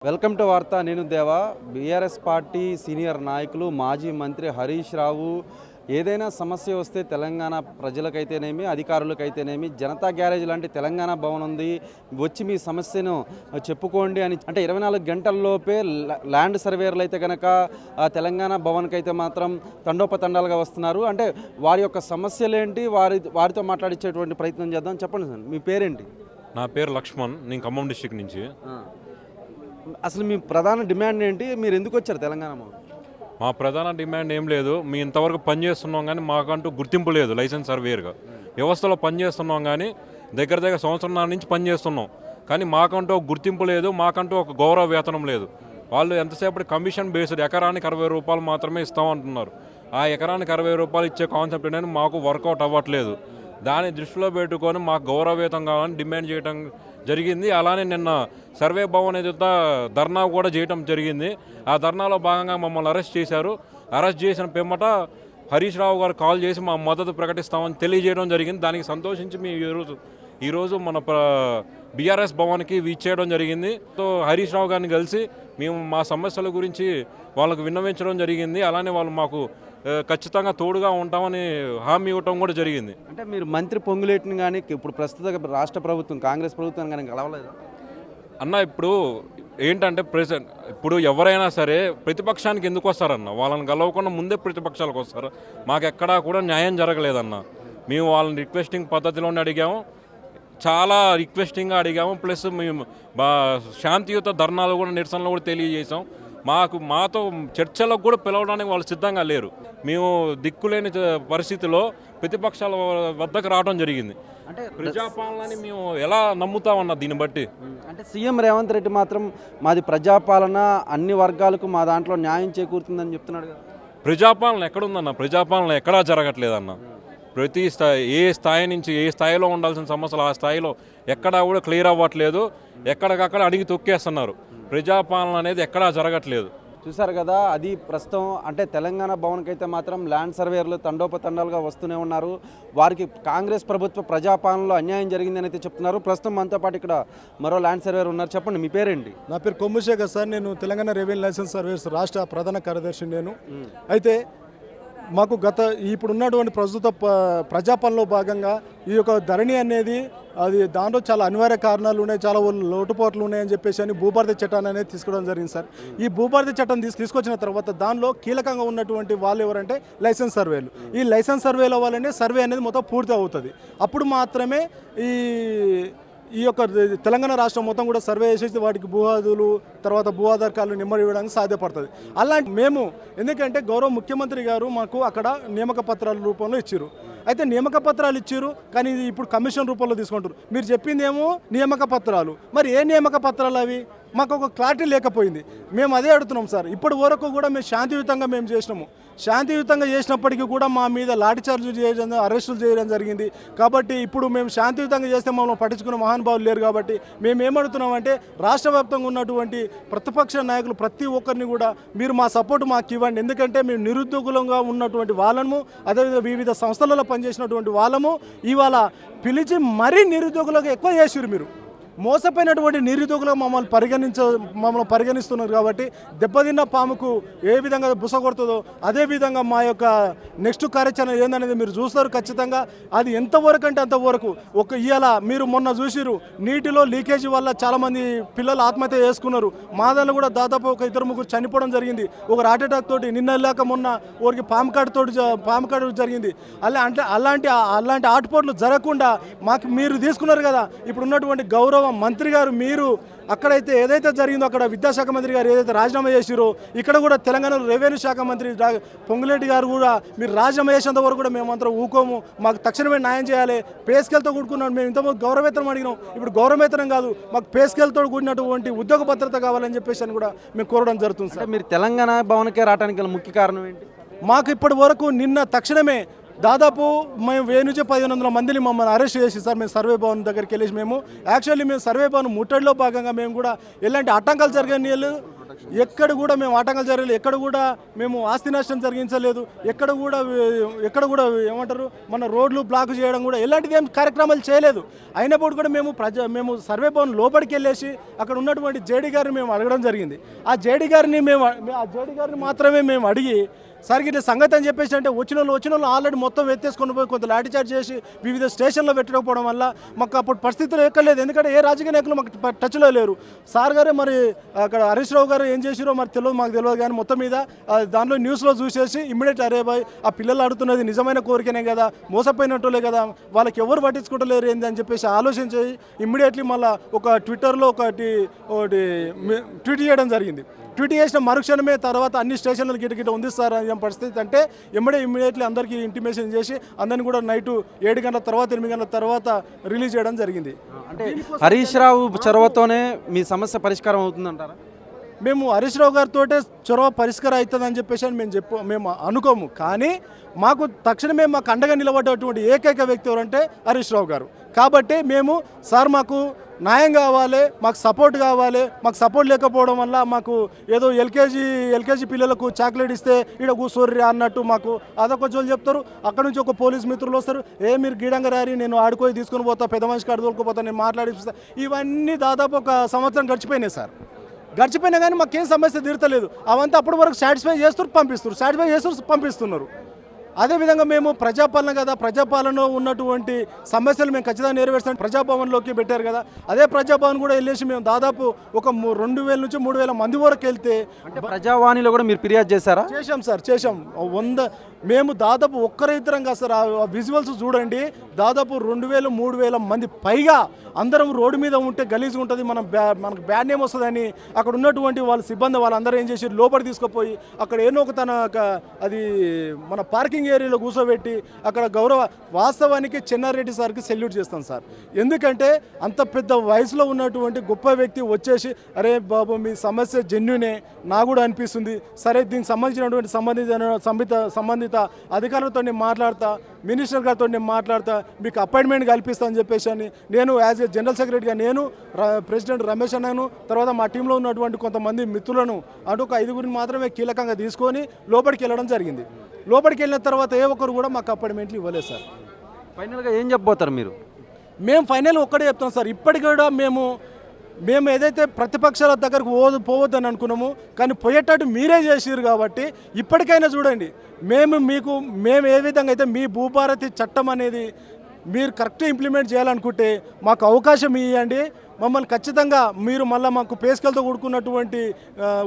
Welcome to వార్త. నేను దేవా. బీఆర్ఎస్ పార్టీ సీనియర్ నాయకులు మాజీ మంత్రి హరీష్ రావు ఏదైనా సమస్య వస్తే తెలంగాణ ప్రజలకైతేనేమి అధికారులకైతేనేమి జనతా గ్యారేజ్ లాంటి తెలంగాణ భవన్ ఉంది, వచ్చి మీ సమస్యను చెప్పుకోండి అని అంటే 24 గంటల్లోపే ల్యాండ్ సర్వేయర్లు అయితే కనుక తెలంగాణ భవన్కి అయితే మాత్రం తండోపతండాలుగా వస్తున్నారు. అంటే వారి యొక్క సమస్యలేంటి, వారితో మాట్లాడించేటువంటి ప్రయత్నం చేద్దాం. చెప్పండి సార్, మీ పేరేంటి? నా పేరు లక్ష్మణ్, నేను ఖమ్మం డిస్ట్రిక్ట్ నుంచి. అసలు మీ ప్రధాన డిమాండ్ ఏంటి? మీరు ఎందుకు వచ్చారు తెలంగాణ? మా ప్రధాన డిమాండ్ ఏం లేదు, మీ ఇంతవరకు పనిచేస్తున్నాం కానీ మాకంటూ గుర్తింపు లేదు. లైసెన్స్ సర్వేయర్గా వ్యవస్థలో పనిచేస్తున్నాం కానీ దగ్గర సంవత్సరం నుంచి పనిచేస్తున్నాం కానీ మాకంటూ ఒక గుర్తింపు లేదు, మాకంటూ ఒక గౌరవ వేతనం లేదు. వాళ్ళు ఎంతసేపటి కమిషన్ బేస్డ్ ఎకరానికి 60 రూపాయలు మాత్రమే ఇస్తామంటున్నారు. ఆ ఎకరానికి 60 రూపాయలు ఇచ్చే కాన్సెప్ట్ అనేది మాకు వర్కౌట్ అవ్వట్లేదు. దాన్ని దృష్టిలో పెట్టుకొని మాకు గౌరవవేతం కావాలని డిమాండ్ చేయడం జరిగింది. అలానే నిన్న సర్వే భవన్ ఎదుట ధర్నా కూడా చేయడం జరిగింది. ఆ ధర్నాలో భాగంగా మమ్మల్ని అరెస్ట్ చేశారు. అరెస్ట్ చేసిన పిమ్మట హరీష్ రావు గారు కాల్ చేసి మా మద్దతు ప్రకటిస్తామని తెలియజేయడం జరిగింది. దానికి సంతోషించి మేము ఈరోజు మన బీఆర్ఎస్ భవన్కి విచ్చేయడం జరిగింది. సో హరీష్ రావు గారిని కలిసి మేము మా సమస్యల గురించి వాళ్ళకు విన్నవించడం జరిగింది. అలానే వాళ్ళు మాకు ఖచ్చితంగా తోడుగా ఉంటామని హామీ ఇవ్వటం కూడా జరిగింది. అంటే మీరు మంత్రి పొంగులేటిని కానీ ఇప్పుడు ప్రస్తుత రాష్ట్ర ప్రభుత్వం కాంగ్రెస్ ప్రభుత్వం కానీ కలవలేదు అన్న? ఇప్పుడు ఏంటంటే ఇప్పుడు ఎవరైనా సరే ప్రతిపక్షానికి ఎందుకు వస్తారన్న? వాళ్ళని కలవకుండా ముందే ప్రతిపక్షాలకు వస్తారు. మాకు ఎక్కడా కూడా న్యాయం జరగలేదన్న. మేము వాళ్ళని రిక్వెస్టింగ్ పద్ధతిలోనే అడిగాము, చాలా రిక్వెస్టింగ్గా అడిగాము. ప్లస్ మేము శాంతియుత ధర్నాలు కూడా నిరసనలు కూడా తెలియజేసాం. మాతో చర్చలకు కూడా పిలవడానికి వాళ్ళు సిద్ధంగా లేరు. మేము దిక్కులేని పరిస్థితిలో ప్రతిపక్షాల వద్దకు రావడం జరిగింది. అంటే ప్రజాపాలనని మేము ఎలా నమ్ముతామన్న దీన్ని బట్టి? అంటే సీఎం రేవంత్ రెడ్డి మాత్రం మాది ప్రజాపాలన, అన్ని వర్గాలకు మా దాంట్లో న్యాయం చేకూరుతుందని చెప్తున్నాడు కదా. ప్రజాపాలన ఎక్కడుందన్న? ప్రజాపాలన ఎక్కడా జరగట్లేదన్న. ప్రతి ఏ స్థాయి నుంచి ఏ స్థాయిలో ఉండాల్సిన సమస్యలు ఆ స్థాయిలో ఎక్కడా కూడా క్లియర్ అవ్వట్లేదు. ఎక్కడికక్కడ అడిగి తొక్కేస్తున్నారు. ప్రజాపాలన అనేది ఎక్కడా జరగట్లేదు. చూసారు కదా, అది ప్రస్తుతం అంటే తెలంగాణ భవన్కి అయితే మాత్రం ల్యాండ్ సర్వేయర్లు తండోపతండాలుగా వస్తూనే ఉన్నారు. వారికి కాంగ్రెస్ ప్రభుత్వ ప్రజాపాలనలో అన్యాయం జరిగిందని అయితే చెప్తున్నారు. ప్రస్తుతం మనతో పాటు ఇక్కడ మరో ల్యాండ్ సర్వేయర్ ఉన్నారు. చెప్పండి, మీ పేరేంటి? నా పేరు కొమ్ముశేఖర్ సార్. నేను తెలంగాణ రెవెన్యూ లైసెన్స్ సర్వీస్ రాష్ట్ర ప్రధాన కార్యదర్శి. నేను అయితే మాకు ఇప్పుడు ఉన్నటువంటి ప్రస్తుత ప్రజాపాలనలో భాగంగా ఈ యొక్క ధరణి అనేది అది దాంట్లో చాలా అనివార్య కారణాలు ఉన్నాయి, చాలా లోటుపాట్లు ఉన్నాయని చెప్పేసి అని భూభారతి చట్టాన్ని అనేది తీసుకోవడం జరిగింది సార్. ఈ భూభారతి చట్టం తీసుకొచ్చిన తర్వాత దానిలో కీలకంగా ఉన్నటువంటి వాళ్ళు ఎవరంటే లైసెన్స్ సర్వేలు. ఈ లైసెన్స్ సర్వేల వల్లనే సర్వే అనేది మొత్తం పూర్తి అవుతుంది. అప్పుడు మాత్రమే ఈ యొక్క తెలంగాణ రాష్ట్రం మొత్తం కూడా సర్వే చేసేసి వాటికి భూహాదులు తర్వాత భూ ఆధార్ కార్డులు నెంబర్ ఇవ్వడానికి సాధ్యపడుతుంది. అలాంటి మేము ఎందుకంటే గౌరవ ముఖ్యమంత్రి గారు మాకు అక్కడ నియామక పత్రాల రూపంలో ఇచ్చారు. అయితే నియామక పత్రాలు ఇచ్చారు కానీ ఇది ఇప్పుడు కమిషన్ రూపంలో తీసుకుంటారు. మీరు చెప్పింది ఏమో నియామక పత్రాలు, మరి ఏ నియామక పత్రాలు అవి? మాకు ఒక క్లారిటీ లేకపోయింది. మేము అదే అడుగుతున్నాం సార్. ఇప్పటి వరకు కూడా మేము శాంతియుతంగా చేసినాము. శాంతియుతంగా చేసినప్పటికీ కూడా మా మీద లాఠీచార్జీలు చేయడం, అరెస్టులు చేయడం జరిగింది. కాబట్టి ఇప్పుడు మేము శాంతియుతంగా చేస్తే మమ్మల్ని పట్టించుకున్న మహానుభావులు లేరు. కాబట్టి మేము ఏమడుగుతున్నామంటే రాష్ట్ర వ్యాప్తంగా ఉన్నటువంటి ప్రతిపక్ష నాయకులు ప్రతి ఒక్కరిని కూడా మీరు మా సపోర్ట్ మాకు ఇవ్వండి. ఎందుకంటే మేము నిరుద్యోగులంగా ఉన్నటువంటి వాళ్ళము, అదేవిధంగా వివిధ సంస్థలలో పనిచేసినటువంటి వాళ్ళము ఇవాళ పిలిచి మరీ నిరుద్యోగులకు ఎక్కువ చేసిరు. మీరు మోసపోయినటువంటి నిరుద్యోగులు మమ్మల్ని పరిగణిస్తున్నారు. కాబట్టి దెబ్బతిన్న పాముకు ఏ విధంగా బుస కొడుతుందో అదే విధంగా మా యొక్క నెక్స్ట్ కార్యాచరణ ఏందనేది మీరు చూస్తారు ఖచ్చితంగా. అది ఎంతవరకు అంటే అంతవరకు. ఇవాళ మీరు మొన్న చూసిరు నీటిలో లీకేజీ వల్ల చాలామంది పిల్లలు ఆత్మహత్య చేసుకున్నారు. మా దానిలో కూడా దాదాపు ఒక 2-3 చనిపోవడం జరిగింది. ఒక హార్ట్ అటాక్ తోటి నిన్న వెళ్ళాక మొన్న ఒకరికి పాము కాటు జరిగింది. అలాంటి ఆటుపోట్లు జరగకుండా మాకు మీరు తీసుకున్నారు కదా. ఇప్పుడు ఉన్నటువంటి గౌరవ మంత్రి గారు మీరు అక్కడైతే ఏదైతే జరిగిందో అక్కడ విద్యాశాఖ మంత్రి గారు ఏదైతే రాజీనామా చేసిరో ఇక్కడ కూడా తెలంగాణ రెవెన్యూ శాఖ మంత్రి పొంగులేటి గారు కూడా మీరు రాజీనామా చేసేంత వరకు కూడా మేమంతా ఊకోము, మాకు తక్షణమే న్యాయం చేయాలి. పే స్కేల్తో కూడుకున్నాం. మేము ఇంతకుముందు గౌరవవేతనం అడిగినాం, ఇప్పుడు గౌరవవేతనం కాదు, మాకు పే స్కేల్తో కూడినటువంటి ఉద్యోగ భద్రత కావాలని చెప్పేసి అని కూడా మేము కోరడం జరుగుతుంది సార్. మీరు తెలంగాణ భవన్కే రావడానికి ముఖ్య కారణం ఏంటి? మాకు ఇప్పటి వరకు నిన్న తక్షణమే దాదాపు మేము 1500 మందిని మమ్మల్ని అరెస్ట్ చేసి సార్ మేము సర్వే భవన్ దగ్గరికి వెళ్ళేసి మేము సర్వే భవన్ ముట్టడిలో భాగంగా మేము కూడా ఎలాంటి ఆటంకాలు జరగని ఎక్కడ కూడా మేము ఆటంకాలు జరగలేదు, ఎక్కడ కూడా మేము ఆస్తి నష్టం జరిగించలేదు, ఎక్కడ కూడా ఏమంటారు మన రోడ్లు బ్లాక్ చేయడం కూడా ఎలాంటిది ఏం కార్యక్రమాలు చేయలేదు. అయినప్పుడు కూడా మేము సర్వే భవన్ లోపలికి వెళ్ళేసి అక్కడ ఉన్నటువంటి జేడీ గారిని మేము అడగడం జరిగింది. ఆ జేడీ గారిని మాత్రమే మేము అడిగి సార్ ఇట్లా సంగతి అని చెప్పేసి అంటే వచ్చిన వాళ్ళు ఆల్రెడీ మొత్తం ఎత్తేసుకొని పోయి కొంత లాఠీ చార్జ్ చేసి వివిధ స్టేషన్లో పెట్టకపోవడం వల్ల మాకు అప్పుడు పరిస్థితులు ఎక్కలేదు. ఎందుకంటే ఏ రాజకీయ నాయకులు మాకు టచ్లో లేరు. సార్ గారే మరి అక్కడ హరీష్ రావు గారు ఏం చేసిరో మరి మాకు తెలియదు, కానీ మొత్తం మీద దానిలో న్యూస్లో చూసేసి ఇమ్మీడియట్ అరే బాయ్ ఆ పిల్లలు అడుగుతున్నది నిజమైన కోరికనే కదా, మోసపోయినట్టులే కదా, వాళ్ళకి ఎవరు పట్టించుకుంటలేరు ఏంది అని చెప్పేసి ఆలోచించి ఇమ్మీడియట్లీ మళ్ళీ ఒక ట్విట్టర్లో ఒకటి ట్వీట్ చేయడం జరిగింది. ట్వీట్ చేసిన మరుక్షణమే తర్వాత అన్ని స్టేషన్లు గిట ఉంది సార్ అనే పరిస్థితి అంటే ఇమ్మీడియట్లీ అందరికీ ఇంటిమేషన్ చేసి అందరిని కూడా నైటు 7 గంటల తర్వాత 8 గంటల తర్వాత రిలీజ్ చేయడం జరిగింది. అంటే హరీష్ రావు చొరవతోనే మీ సమస్య పరిష్కారం అవుతుందంటారా? మేము హరీష్ రావు గారితో చొరవ పరిష్కారం అవుతుందని చెప్పేసి మేము అనుకోము, కానీ మాకు తక్షణమే మాకు అండగా నిలబడ్డటువంటి ఏకైక వ్యక్తి ఎవరంటే హరీష్ రావు గారు. కాబట్టి మేము సార్ మాకు న్యాయం కావాలి, మాకు సపోర్ట్ కావాలి, మాకు సపోర్ట్ లేకపోవడం వల్ల మాకు ఏదో ఎల్కేజీ పిల్లలకు చాక్లెట్ ఇస్తే ఈడ కూర్చోర్రి అన్నట్టు మాకు అదొక జోలు చెప్తారు. అక్కడ నుంచి ఒక పోలీస్ మిత్రులు వస్తారు, మీరు గీడంగా రారి నేను ఆడుకొని తీసుకొని పోతా, పెద్ద మనిషికి అడుగుకోపోతా, నేను మాట్లాడిస్తా. ఇవన్నీ దాదాపు 1 సంవత్సరం గడిచిపోయినాయి సార్. గడిచిపోయినా కానీ మాకేం సమస్య తీరతలేదు. అవంతా అప్పటి వరకు సాటిస్ఫై చేస్తారు పంపిస్తున్నారు. అదేవిధంగా మేము ప్రజాపాలన కదా, ప్రజాపాలనలో ఉన్నటువంటి సమస్యలు మేము ఖచ్చితంగా నెరవేర్స్తాం. ప్రజాభవన్లోకి పెట్టారు కదా, అదే ప్రజాభవన్ కూడా వెళ్ళేసి మేము దాదాపు ఒక 2000 నుంచి 3000 మంది వరకు వెళ్తే అంటే ప్రజావాణిలో కూడా మీరు ఫిర్యాదు చేశారా? చేశాం సార్, చేశాం. మేము దాదాపు ఒక్కరిద్దరం కాదు సార్, ఆ విజువల్స్ చూడండి, దాదాపు 2000 3000 మంది పైగా అందరం రోడ్డు మీద ఉంటే గలీజ్గా ఉంటుంది, మనకు బ్యాడ్ నేమ్ వస్తుందని అక్కడ ఉన్నటువంటి వాళ్ళ సిబ్బంది వాళ్ళందరూ ఏం చేసి లోపలి తీసుకుపోయి అక్కడ ఏనో ఒక అది మన పార్కింగ్ ఏరియాలో కూర్చోబెట్టి అక్కడ వాస్తవానికి చెన్నారెడ్డి సార్కి సెల్యూట్ చేస్తాం సార్. ఎందుకంటే అంత పెద్ద వయసులో ఉన్నటువంటి గొప్ప వ్యక్తి వచ్చేసి అరే బాబు మీ సమస్య జెన్యునే నాకు కూడా అనిపిస్తుంది, సరే దీనికి సంబంధించినటువంటి సంబంధిత అధికారులతో మాట్లాడతా, మినిస్టర్ గారితో మాట్లాడతా, మీకు అపాయింట్మెంట్ కల్పిస్తా అని చెప్పేసి అని నేను యాజ్ ఏ జనరల్ సెక్రటరీగా నేను ప్రెసిడెంట్ రమేష్ అన్నను తర్వాత మా టీంలో ఉన్నటువంటి కొంతమంది మిత్రులను అంటే ఒక 5గురిని మాత్రమే కీలకంగా తీసుకొని లోపలికి వెళ్ళడం జరిగింది. లోపలికి వెళ్ళిన తర్వాత ఏ ఒక్కరు కూడా మాకు అపాయింట్మెంట్లు ఇవ్వలేదు సార్. ఫైనల్గా ఏం చెప్పబోతారు మీరు? మేము ఫైనల్ ఒక్కడే చెప్తాం సార్, ఇప్పటికి కూడా మేము ఏదైతే ప్రతిపక్షాల దగ్గరకు పోవద్దని అనుకున్నాము, కానీ పోయేటట్టు మీరే చేసిరు కాబట్టి ఇప్పటికైనా చూడండి, మేము ఏ విధంగా అయితే మీ భూభారతి చట్టం అనేది మీరు కరెక్ట్గా ఇంప్లిమెంట్ చేయాలనుకుంటే మాకు అవకాశం ఇవ్వండి. మమ్మల్ని ఖచ్చితంగా మీరు మళ్ళీ మాకు పేస్కలతో కూడుకున్నటువంటి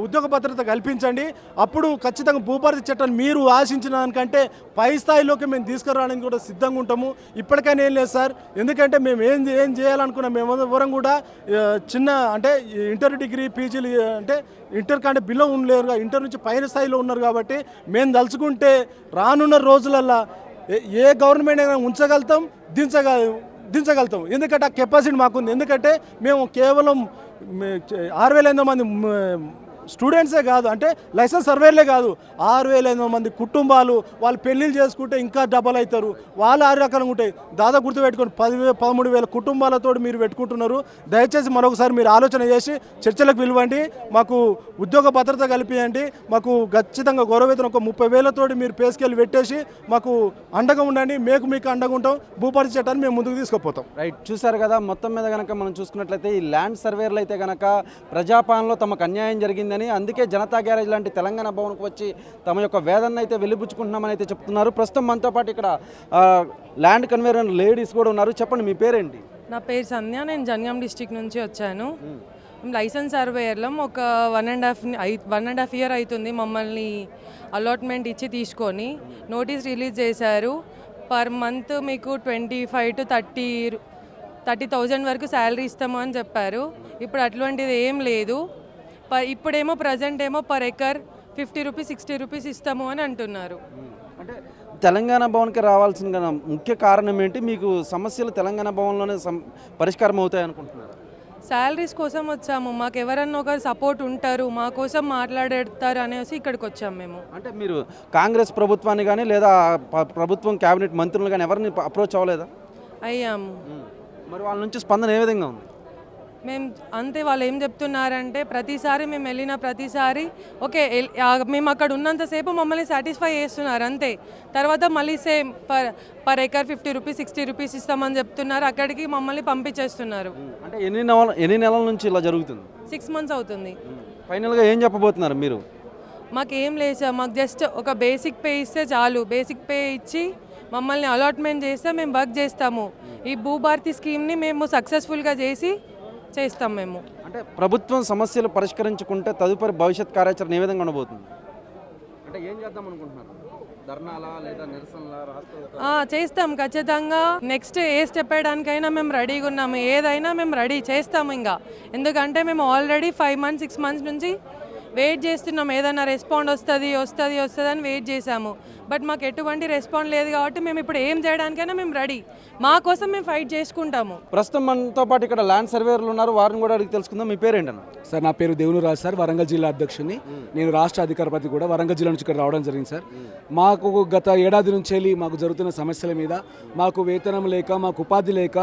ఉద్యోగ భద్రత కల్పించండి. అప్పుడు ఖచ్చితంగా భూభారతి చట్టాన్ని మీరు ఆశించిన దానికంటే పై స్థాయిలోకి మేము తీసుకురావడానికి కూడా సిద్ధంగా ఉంటాము. ఇప్పటికైనా ఏం లేదు సార్, ఎందుకంటే మేము ఏం చేయాలనుకున్నాం, మేము ఎవరం కూడా చిన్న అంటే ఇంటర్ డిగ్రీ పీజీలు అంటే ఇంటర్ కంటే బిలో ఉండలేరు, ఇంటర్ నుంచి పైన స్థాయిలో ఉన్నారు. కాబట్టి మేము దలుచుకుంటే రానున్న రోజులల్లో ఏ గవర్నమెంట్ అయినా ఉంచగలుగుతాం, దించగలుగుతాం. ఎందుకంటే ఆ కెపాసిటీ మాకుంది. ఎందుకంటే మేము కేవలం 6500 మంది స్టూడెంట్సే కాదు, అంటే లైసెన్స్ సర్వేలే కాదు, 6500 మంది కుటుంబాలు వాళ్ళు పెళ్ళిళ్ళు చేసుకుంటే ఇంకా డబల్ అవుతారు, వాళ్ళు 6 రకాలుగా ఉంటాయి. దాదాపు గుర్తుపెట్టుకొని 13,000 కుటుంబాలతో మీరు పెట్టుకుంటున్నారు. దయచేసి మరొకసారి మీరు ఆలోచన చేసి చర్చలకు పిలవండి, మాకు ఉద్యోగ భద్రత కల్పించండి, మాకు ఖచ్చితంగా గౌరవేతనం ఒక 30,000 మీరు పేస్కెళ్ళి పెట్టేసి మాకు అండగా ఉండండి. మీకు అండగా ఉంటాం. భూభారతి చట్టాన్ని మేము ముందుకు తీసుకుపోతాం. రైట్, చూసారు కదా. మొత్తం మీద కనుక మనం చూసుకున్నట్లయితే ఈ ల్యాండ్ సర్వేర్లు అయితే కనుక ప్రజాపాలనలో తమకు అన్యాయం జరిగింది, అందుకే జనతా గ్యారేజ్ లాంటి తెలంగాణ భవన్కు వచ్చి తమ యొక్క వేదన అయితే వెలిబుచ్చుకుంటున్నామని అయితే చెప్తున్నారు. ప్రస్తుతం మనతో పాటు ఇక్కడ ల్యాండ్ కన్వేయర్ లేడీస్ కూడా ఉన్నారు. చెప్పండి, మీ పేరేంటి? నా పేరు సంధ్య, నేను జనగాం డిస్టిక్ నుంచి వచ్చాను. లైసెన్స్ సర్వేయర్లో ఒక 1.5 ఇయర్ అవుతుంది మమ్మల్ని అలాట్మెంట్ ఇచ్చి తీసుకొని నోటీస్ రిలీజ్ చేశారు. పర్ మంత్ మీకు 25 to 30,000 వరకు శాలరీ ఇస్తాము అని చెప్పారు. ఇప్పుడు అటువంటిది ఏం లేదు. ఇప్పుడేమో ప్రజెంట్ ఏమో పర్ ఎకర్ 50 రూపీస్ 60 రూపీస్ ఇస్తాము అని అంటున్నారు. అంటే తెలంగాణ భవన్కి రావాల్సిన ముఖ్య కారణం ఏంటి? మీకు సమస్యలు తెలంగాణ భవన్లోనే పరిష్కారం అవుతాయి అనుకుంటున్నారు? శాలరీస్ కోసం వచ్చాము, మాకు ఎవరన్నా ఒకరు సపోర్ట్ ఉంటారు, మా కోసం మాట్లాడతారు అనేసి ఇక్కడికి వచ్చాము మేము. అంటే మీరు కాంగ్రెస్ ప్రభుత్వాన్ని కానీ లేదా ప్రభుత్వం క్యాబినెట్ మంత్రులు కానీ ఎవరిని అప్రోచ్ అవ్వలేదా? అయ్యాము. మరి వాళ్ళ నుంచి స్పందన ఏ విధంగా ఉంది? మేము అంతే వాళ్ళు ఏం చెప్తున్నారంటే ప్రతిసారి మేము వెళ్ళిన ప్రతిసారి ఓకే మేము అక్కడ ఉన్నంతసేపు మమ్మల్ని సాటిస్ఫై చేస్తున్నారు అంతే. తర్వాత మళ్ళీ same per acre 50 rupees 60 rupees ఇస్తామని చెప్తున్నారు, అక్కడికి మమ్మల్ని పంపించేస్తున్నారు. అంటే ఎన్ని నెలల నుంచి ఇలా జరుగుతుంది? 6 మంత్స్ అవుతుంది. ఫైనల్గా ఏం చెప్పబోతున్నారు మీరు? మాకేం లేదు సార్, మాకు జస్ట్ ఒక బేసిక్ పే ఇస్తే చాలు. బేసిక్ పే ఇచ్చి మమ్మల్ని అలాట్మెంట్ చేస్తే మేము వర్క్ చేస్తాము. ఈ భూభారతి స్కీమ్ని మేము సక్సెస్ఫుల్గా చేస్తాం మేము. అంటే ప్రభుత్వం సమస్యలు పరిష్కరించుకుంటే తదుపరి భవిష్యత్ కార్యాచరణ ఏ విధంగా ఉండబోతుంది? అంటే ఏం చేద్దాం అనుకుంటున్నారు? ధర్నాలా లేదా నిరసనలా, రాష్ట్ర చేస్తాం ఖచ్చితంగా. నెక్స్ట్ ఏ స్టెప్ వేయడానికైనా మేము రెడీగా ఉన్నాము, ఏదైనా మేము రెడీ చేస్తాము ఇంకా. ఎందుకంటే మేము ఆల్రెడీ 5 మంత్స్ 6 మంత్స్ నుంచి వెయిట్ చేస్తున్నాం, ఏదైనా రెస్పాండ్ వస్తుంది అని వెయిట్ చేసాము. బట్ మాకు ఎటువంటి రెస్పాండ్ లేదు కాబట్టి మేము ఇప్పుడు ఏం చేయడానికైనా మేము రెడీ, మా కోసం మేము ఫైట్ చేసుకుంటాము. ప్రస్తుతం మనతో పాటు ఇక్కడ ల్యాండ్ సర్వేయర్లు ఉన్నారు, వారిని కూడా అడిగి తెలుసుకుందాం. మీ పేరేంటన్నా? సార్ నా పేరు దేవునురాజు సార్, వరంగల్ జిల్లా అధ్యక్షుని. నేను రాష్ట్ర అధికార ప్రతి కూడా వరంగల్ జిల్లా నుంచి ఇక్కడ రావడం జరిగింది సార్. మాకు గత ఏడాది నుంచి వెళ్ళి మాకు జరుగుతున్న సమస్యల మీద మాకు వేతనం లేక, మాకు ఉపాధి లేక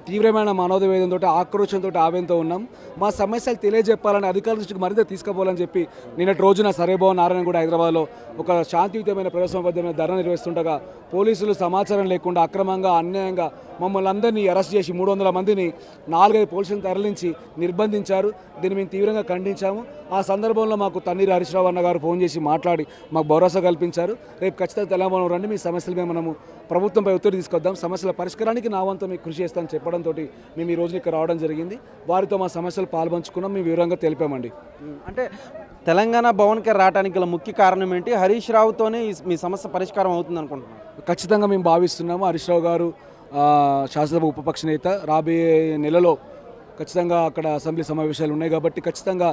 తీవ్రమైన మనోవేదనతో ఆక్రోశంతో ఆవేదనతో ఉన్నాం. మా సమస్యలు తెలియజెప్పాలని అధికారుల దృష్టికి మరింత తీసుకుపోవాలని చెప్పి నిన్నటి రోజున సర్వేభవన్ నారాయణగూడ హైదరాబాద్లో ఒక శాంతియుతమైన ప్రజాస్వామ్యబద్ధమైన ధర్నా నిర్వహిస్తుండగా పోలీసులు సమాచారం లేకుండా అక్రమంగా అన్యాయంగా మమ్మల్ని అందరినీ అరెస్ట్ చేసి 300 మందిని 4-5 పోలీసులను తరలించి నిర్బంధించారు. దీన్ని మేము తీవ్రంగా ఖండించాము. ఆ సందర్భంలో మాకు తన్నీరు హరీశ్రావు అన్న గారు ఫోన్ చేసి మాట్లాడి మాకు భరోసా కల్పించారు. రేపు ఖచ్చితంగా తెలంగాణ రండి, మీ సమస్యల మీద మనము ప్రభుత్వంపై ఒత్తిడి తీసుకొద్దాం, సమస్యల పరిష్కారానికి నా వంతు మీకు కృషి చేస్తామని చెప్పడంతో మేము ఈ రోజున ఇక్కడ రావడం జరిగింది. వారితో మా సమస్యలు పాల్పంచుకున్నాం, మేము వివరంగా తెలిపామండి. అంటే తెలంగాణ భవన్కి రావడానికి గల ముఖ్య కారణం ఏంటి? హరీష్ రావుతోనే మీ సమస్య పరిష్కారం అవుతుంది అనుకుంటున్నాను. ఖచ్చితంగా మేము భావిస్తున్నాము. హరీష్ రావు గారు శాసనసభ ఉపపక్ష నేత. రాబోయే నెలలో ఖచ్చితంగా అక్కడ అసెంబ్లీ సమావేశాలు ఉన్నాయి కాబట్టి ఖచ్చితంగా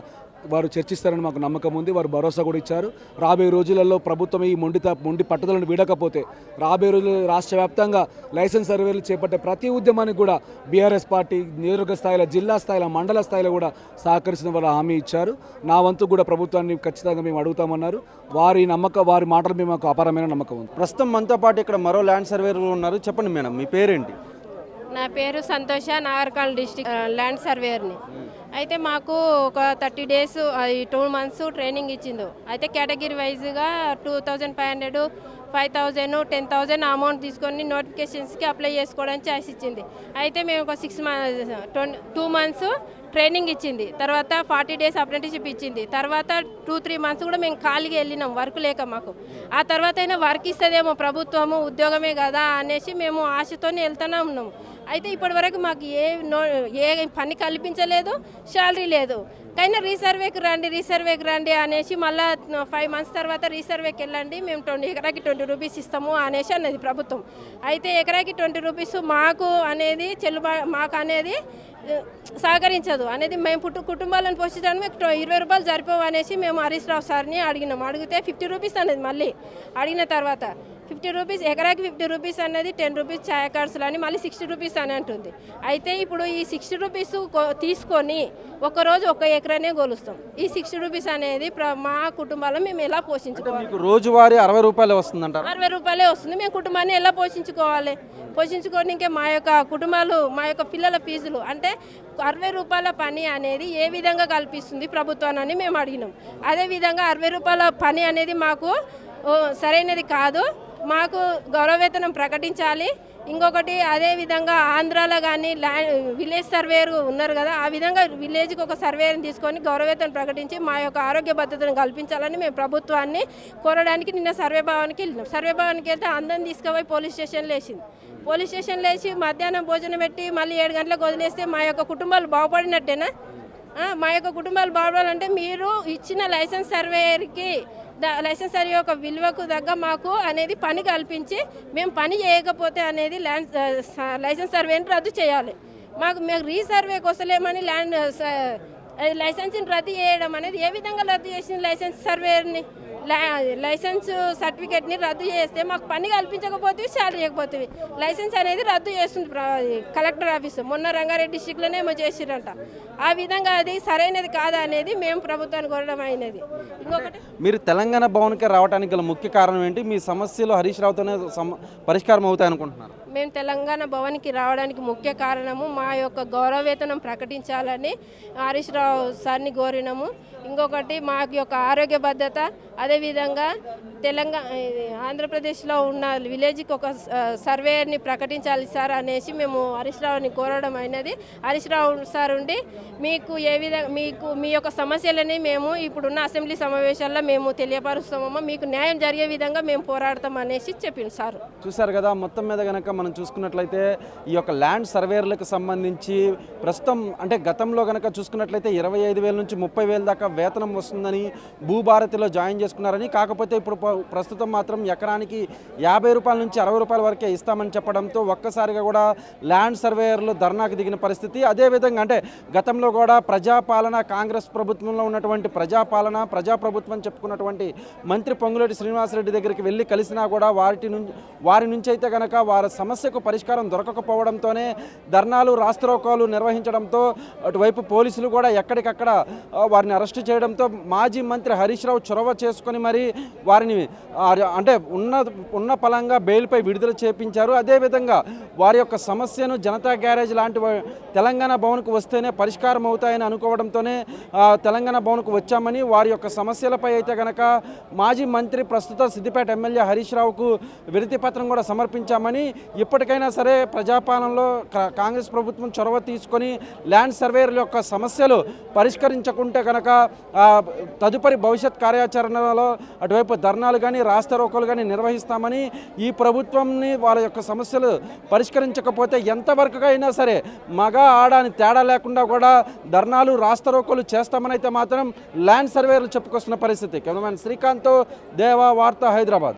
వారు చర్చిస్తారని మాకు నమ్మకం ఉంది. వారు భరోసా కూడా ఇచ్చారు. రాబోయే రోజులలో ప్రభుత్వం ఈ మొండి పట్టుదలను వీడకపోతే రాబోయే రోజుల్లో రాష్ట్ర వ్యాప్తంగా లైసెన్స్ సర్వేలు చేపట్టే ప్రతి ఉద్యమానికి కూడా బీఆర్ఎస్ పార్టీ నియోజకవర్గ స్థాయిలో, జిల్లా స్థాయిలో, మండల స్థాయిలో కూడా సహకరిస్తున్న వారు హామీ ఇచ్చారు. నా వంతు కూడా ప్రభుత్వాన్ని ఖచ్చితంగా మేము అడుగుతామన్నారు. వారి మాటల మీద మాకు అపారమైన నమ్మకం ఉంది. ప్రస్తుతం మనతో పాటు ఇక్కడ మరో ల్యాండ్ సర్వేయర్లు ఉన్నారు. చెప్పండి మేడం, మీ పేరేంటి? నా పేరు సంతోష, నాగర్కల్ డిస్టిక్ ల్యాండ్ సర్వేయర్ని. అయితే మాకు ఒక 30 డేస్ 2 మంత్స్ ట్రైనింగ్ ఇచ్చింది. అయితే కేటగిరీ వైజ్గా 2500, 5000, 10,000 అమౌంట్ తీసుకొని నోటిఫికేషన్స్కి అప్లై చేసుకోవడానికి ఛాయిస్ ఇచ్చింది. అయితే మేము ఒక 2 మంత్స్ ట్రైనింగ్ ఇచ్చింది. తర్వాత 40 డేస్ అప్రెంటిస్షిప్ ఇచ్చింది. తర్వాత 2-3 మంత్స్ కూడా మేము ఖాళీగా వెళ్ళినాం, వర్క్ లేక మాకు. ఆ తర్వాత అయినా వర్క్ ఇస్తుందేమో ప్రభుత్వము, ఉద్యోగమే కదా అనేసి మేము ఆశతోనే వెళ్తూనే ఉన్నాము. అయితే ఇప్పటి వరకు మాకు ఏ పని కల్పించలేదు, శాలరీ లేదు. కానీ రీసర్వేకి రండి అనేసి మళ్ళీ 5 మంత్స్ తర్వాత రీసర్వేకి వెళ్ళండి, మేము ఎకరాకి 20 రూపీస్ ఇస్తాము అనేసి అన్నది ప్రభుత్వం. అయితే ఎకరాకి 20 రూపీస్ మాకు అనేది మాకు అనేది సహకరించదు అనేది. మేము కుటుంబాలను పోషించడానికి 20 రూపాయలు సరిపోవు అనేసి మేము హరీష్ రావు సార్ని అడిగినాం. అడిగితే 50 రూపీస్ అనేది మళ్ళీ అడిగిన తర్వాత 50 రూపీస్ ఎకరాకి 50 రూపీస్ అనేది 10 రూపీస్ ఛాయ ఖర్చులు అని మళ్ళీ 60 రూపీస్ అని అంటుంది. అయితే ఇప్పుడు ఈ 60 రూపీస్ తీసుకొని ఒకరోజు 1 ఎకరానే గోలుస్తాం. ఈ 60 రూపీస్ అనేది మా కుటుంబాలను మేము ఎలా పోషించుకోవాలి? రోజువారీ 60 రూపాయలు వస్తుందంట. 60 రూపాయలే వస్తుంది. మేము కుటుంబాన్ని ఎలా పోషించుకోవాలి? పోషించుకోవడానికి మా యొక్క కుటుంబాలు, మా యొక్క పిల్లల ఫీజులు అంటే 60 రూపాయల పని అనేది ఏ విధంగా కల్పిస్తుంది ప్రభుత్వాన్ని మేము అడిగినాం. అదేవిధంగా 60 రూపాయల పని అనేది మాకు సరైనది కాదు, మాకు గౌరవవేతనం ప్రకటించాలి. ఇంకొకటి అదేవిధంగా ఆంధ్రాలో కానీ విలేజ్ సర్వేయర్ ఉన్నారు కదా, ఆ విధంగా విలేజ్కి ఒక సర్వేయర్ని తీసుకొని గౌరవవేతనం ప్రకటించి మా యొక్క ఆరోగ్య భద్రతను కల్పించాలని మేము ప్రభుత్వాన్ని కోరడానికి నిన్న సర్వే భవన్కి వెళ్ళినాం. సర్వే భవన్కి వెళ్తే అందరిని తీసుకుపోయి పోలీస్ స్టేషన్లో వేసింది. పోలీస్ స్టేషన్లో వేసి మధ్యాహ్నం భోజనం పెట్టి మళ్ళీ 7 గంటలకు వదిలేస్తే మా యొక్క కుటుంబాలు బాగుపడినట్టేనా? మా యొక్క కుటుంబాలు బాగుపడాలంటే మీరు ఇచ్చిన లైసెన్స్ సర్వేయర్కి లైసెన్స్ సర్వే యొక్క విలువకు తగ్గ మాకు అనేది పని కల్పించి మేము పని చేయకపోతే అనేది లైసెన్స్ సర్వేని రద్దు చేయాలి. మేము రీసర్వేకి వస్తలేమని లైసెన్స్ని రద్దు చేయడం అనేది ఏ విధంగా రద్దు చేసింది? లైసెన్స్ సర్వేని లైసెన్స్ సర్టిఫికేట్ని రద్దు చేస్తే మాకు పని కల్పించకపోతే శాలరీ ఇవ్వకపోతే లైసెన్స్ అనేది రద్దు చేస్తుంది కలెక్టర్ ఆఫీసు. మొన్న రంగారెడ్డి డిస్టిక్లోనే ఏమో చేసిరంట. ఆ విధంగా అది సరైనది కాదా అనేది మేము ప్రభుత్వాన్ని కోరడం అయినది. ఇంకొకటి, మీరు తెలంగాణ భవన్కి రావడానికి గల ముఖ్య కారణం ఏంటి? మీ సమస్యలు హరీష్ రావుతోనే పరిష్కారం అవుతాయి అనుకుంటున్నారు? మేము తెలంగాణ భవన్కి రావడానికి ముఖ్య కారణము మా యొక్క గౌరవ వేతనం ప్రకటించాలని హరీష్ రావు సార్ని కోరినాము. ఇంకొకటి మా యొక్క ఆరోగ్య భద్రత, అదేవిధంగా ఆంధ్రప్రదేశ్లో ఉన్న విలేజ్కి ఒక సర్వేని ప్రకటించాలి సార్ అనేసి మేము హరీష్ రావుని కోరడం అయినది. హరీష్ రావు సార్ ఉండి మీకు ఏ విధంగా మీ యొక్క సమస్యలని మేము ఇప్పుడున్న అసెంబ్లీ సమావేశాల్లో మేము తెలియపరుస్తామమ్మా, మీకు న్యాయం జరిగే విధంగా మేము పోరాడతాం అనేసి చెప్పింది సార్. చూశారు కదా, మొత్తం మీద కనుక మనం చూసుకున్నట్లయితే ఈ యొక్క ల్యాండ్ సర్వేర్లకు సంబంధించి ప్రస్తుతం అంటే గతంలో కనుక చూసుకున్నట్లయితే 25,000 నుంచి 30,000 దాకా వేతనం వస్తుందని భూభారతిలో జాయిన్ చేసుకున్నారని, కాకపోతే ఇప్పుడు ప్రస్తుతం మాత్రం ఎకరానికి 50 రూపాయల నుంచి 60 రూపాయల వరకే ఇస్తామని చెప్పడంతో ఒక్కసారిగా కూడా ల్యాండ్ సర్వేయర్లు ధర్నాకు దిగిన పరిస్థితి. అదేవిధంగా అంటే గతంలో కూడా ప్రజాపాలన, కాంగ్రెస్ ప్రభుత్వంలో ఉన్నటువంటి ప్రజాప్రభుత్వం చెప్పుకున్నటువంటి మంత్రి పొంగులేటి శ్రీనివాసరెడ్డి దగ్గరికి వెళ్ళి కలిసినా కూడా వారి నుంచి అయితే కనుక వారి సమస్యకు పరిష్కారం దొరకకపోవడంతోనే ధర్నాలు, రాస్తారోకోలు నిర్వహించడంతో అటువైపు పోలీసులు కూడా ఎక్కడికక్కడ వారిని అరెస్టు చేయడంతో మాజీ మంత్రి హరీష్ రావు చొరవ చేసుకొని మరి వారిని అంటే ఉన్న పలంగా బెయిల్పై విడుదల చేపించారు. అదేవిధంగా వారి యొక్క సమస్యను జనతా గ్యారేజ్ లాంటి తెలంగాణ భవన్కు వస్తేనే పరిష్కారం అవుతాయని అనుకోవడంతోనే తెలంగాణ భవన్కు వచ్చామని, వారి యొక్క సమస్యలపై అయితే కనుక మాజీ మంత్రి ప్రస్తుత సిద్దిపేట ఎమ్మెల్యే హరీష్ రావుకు వినతి పత్రం కూడా సమర్పించామని, ఇప్పటికైనా సరే ప్రజాపాలనలో కాంగ్రెస్ ప్రభుత్వం చొరవ తీసుకొని ల్యాండ్ సర్వేయర్ల యొక్క సమస్యలు పరిష్కరించకుంటే కనుక తదుపరి భవిష్యత్ కార్యాచరణలో అటువైపు ధర్నాలు కానీ రాస్తారోకోలు కానీ నిర్వహిస్తామని, ఈ ప్రభుత్వంని వాళ్ళ యొక్క సమస్యలు పరిష్కరించకపోతే ఎంతవరకు అయినా సరే మగ ఆడ అని తేడా లేకుండా కూడా ధర్నాలు రాస్తారోకోలు చేస్తామని అయితే మాత్రం ల్యాండ్ సర్వేయర్లు చెప్పుకొస్తున్న పరిస్థితి. కెమెరామెన్ శ్రీకాంత్, దేవా, వార్త, హైదరాబాద్.